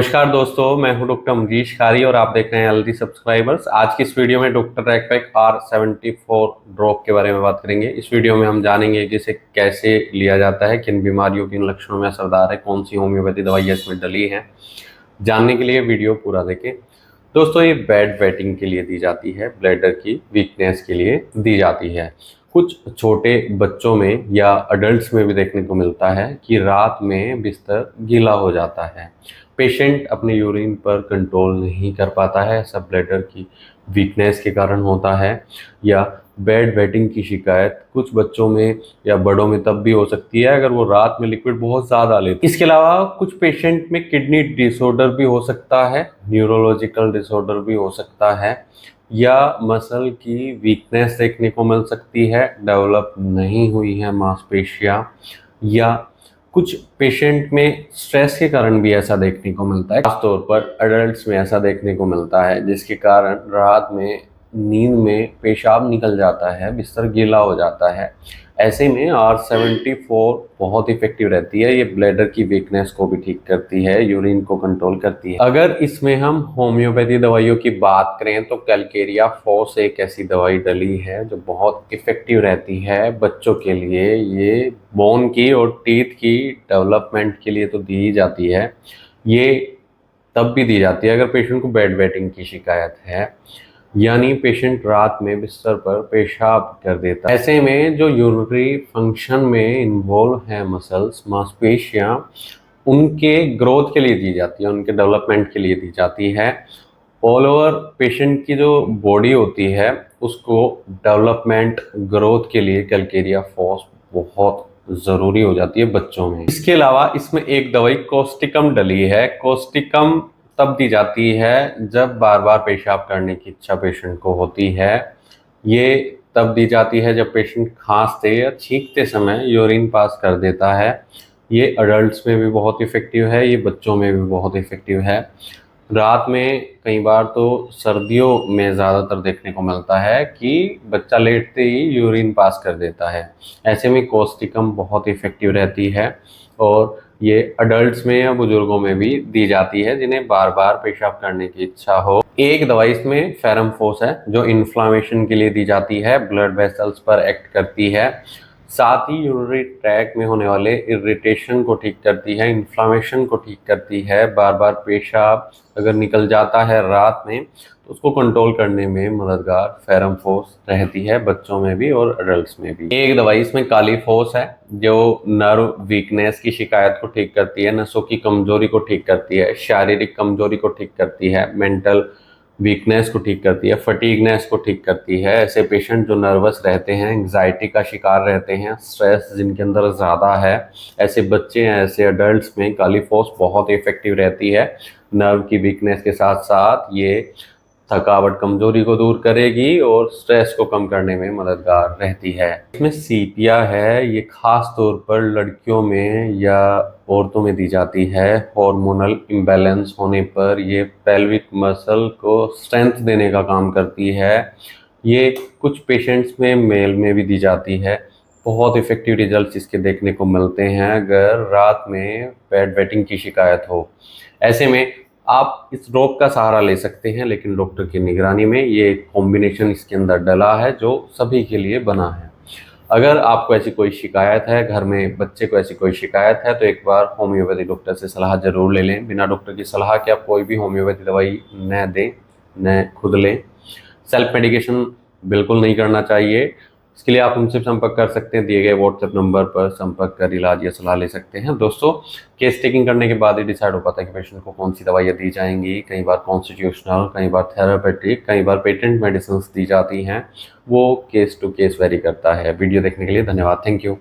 नमस्कार दोस्तों, मैं हूं डॉक्टर मनीष खारी और आप देख रहे हैं एलडी सब्सक्राइबर्स। आज की इस वीडियो में डॉक्टर रैकपैक R74 ड्रॉप के बारे में बात करेंगे। इस वीडियो में हम जानेंगे कि इसे कैसे लिया जाता है, किन बीमारियों किन लक्षणों में असरदार है, कौन सी होम्योपैथी दवाइयाँ इसमें डली हैं। जानने के लिए वीडियो पूरा देखें। दोस्तों, ये बेड वेटिंग के लिए दी जाती है, ब्लैडर की वीकनेस के लिए दी जाती है। कुछ छोटे बच्चों में या अडल्ट्स में भी देखने को मिलता है कि रात में बिस्तर गीला हो जाता है। पेशेंट अपने यूरिन पर कंट्रोल नहीं कर पाता है, ऐसा ब्लैडर की वीकनेस के कारण होता है। या बेड वेटिंग की शिकायत कुछ बच्चों में या बड़ों में तब भी हो सकती है अगर वो रात में लिक्विड बहुत ज़्यादा लेते हैं। इसके अलावा कुछ पेशेंट में किडनी डिसऑर्डर भी हो सकता है, न्यूरोलॉजिकल डिसऑर्डर भी हो सकता है, या मसल की वीकनेस देखने को मिल सकती है, डेवलप नहीं हुई है मांसपेशियां, या कुछ पेशेंट में स्ट्रेस के कारण भी ऐसा देखने को मिलता है। खासतौर पर अडल्ट्स में ऐसा देखने को मिलता है, जिसके कारण रात में नींद में पेशाब निकल जाता है, बिस्तर गीला हो जाता है। ऐसे में R74 बहुत इफेक्टिव रहती है। ये ब्लैडर की वीकनेस को भी ठीक करती है, यूरिन को कंट्रोल करती है। अगर इसमें हम होम्योपैथी दवाइयों की बात करें तो कैलकेरिया फॉस एक ऐसी दवाई डली है जो बहुत इफेक्टिव रहती है बच्चों के लिए। ये बोन की और टीथ की डेवलपमेंट के लिए तो दी जाती है। ये तब भी दी जाती है अगर पेशेंट को बेड वेटिंग की शिकायत है, यानी पेशेंट रात में बिस्तर पर पेशाब कर देता है। ऐसे में जो यूरिनरी फंक्शन में इन्वॉल्व है मसल्स, मांसपेशियां, उनके ग्रोथ के लिए दी जाती है, उनके डेवलपमेंट के लिए दी जाती है। ऑल ओवर पेशेंट की जो बॉडी होती है उसको डेवलपमेंट ग्रोथ के लिए कैलकेरिया फॉस बहुत ज़रूरी हो जाती है बच्चों में। इसके अलावा इसमें एक दवाई कोस्टिकम डली है। कोस्टिकम तब दी जाती है जब बार बार पेशाब करने की इच्छा पेशेंट को होती है। ये तब दी जाती है जब पेशेंट खांसते या छींकते समय यूरिन पास कर देता है। ये अडल्ट्स में भी बहुत इफ़ेक्टिव है, ये बच्चों में भी बहुत इफ़ेक्टिव है। रात में कई बार तो सर्दियों में ज़्यादातर देखने को मिलता है कि बच्चा लेटते ही यूरिन पास कर देता है। ऐसे में कोस्टिकम बहुत इफ़ेक्टिव रहती है और ये अडल्ट्स में या बुजुर्गों में भी दी जाती है जिन्हें बार बार पेशाब करने की इच्छा हो। एक दवाई इसमें फेरमफोस है जो इन्फ्लामेशन के लिए दी जाती है, ब्लड वेसल्स पर एक्ट करती है, साथ ही यूरिनरी ट्रैक में होने वाले इरिटेशन को ठीक करती है, इन्फ्लामेशन को ठीक करती है। बार बार पेशाब अगर निकल जाता है रात में तो उसको कंट्रोल करने में मददगार फेरमफोस रहती है, बच्चों में भी और अडल्ट्स में भी। एक दवाई इसमें कालीफोस है जो नर्व वीकनेस की शिकायत को ठीक करती है, नसों की कमजोरी को ठीक करती है, शारीरिक कमजोरी को ठीक करती है, मेंटल वीकनेस को ठीक करती है, फटीगनेस को ठीक करती है। ऐसे पेशेंट जो नर्वस रहते हैं, एंग्जाइटी का शिकार रहते हैं, स्ट्रेस जिनके अंदर ज़्यादा है, ऐसे बच्चे हैं, ऐसे अडल्ट्स में कालीफोस बहुत इफेक्टिव रहती है। नर्व की वीकनेस के साथ साथ ये थकावट कमजोरी को दूर करेगी और स्ट्रेस को कम करने में मददगार रहती है। इसमें सीपिया है, ये खास तौर पर लड़कियों में या औरतों में दी जाती है। हार्मोनल इम्बैलेंस होने पर ये पेल्विक मसल को स्ट्रेंथ देने का काम करती है। ये कुछ पेशेंट्स में मेल में भी दी जाती है। बहुत इफेक्टिव रिजल्ट्स इसके देखने को मिलते हैं अगर रात में बेड वेटिंग की शिकायत हो। ऐसे में आप इस ड्रॉप का सहारा ले सकते हैं, लेकिन डॉक्टर की निगरानी में। ये कॉम्बिनेशन इसके अंदर डला है जो सभी के लिए बना है। अगर आपको ऐसी कोई शिकायत है, घर में बच्चे को ऐसी कोई शिकायत है, तो एक बार होम्योपैथी डॉक्टर से सलाह जरूर ले लें। बिना डॉक्टर की सलाह के आप कोई भी होम्योपैथी दवाई न दें, न खुद लें। सेल्फ मेडिकेशन बिल्कुल नहीं करना चाहिए। इसके लिए आप हमसे संपर्क कर सकते हैं, दिए गए व्हाट्सएप नंबर पर संपर्क कर इलाज या सलाह ले सकते हैं। दोस्तों, केस टेकिंग करने के बाद ही डिसाइड हो पाता है कि पेशेंट को कौन सी दवाइयाँ दी जाएंगी। कई बार कॉन्स्टिट्यूशनल, कई बार थेरापेटिक, कई बार पेटेंट मेडिसिन दी जाती हैं। वो केस टू केस वेरी करता है। वीडियो देखने के लिए धन्यवाद। Thank you.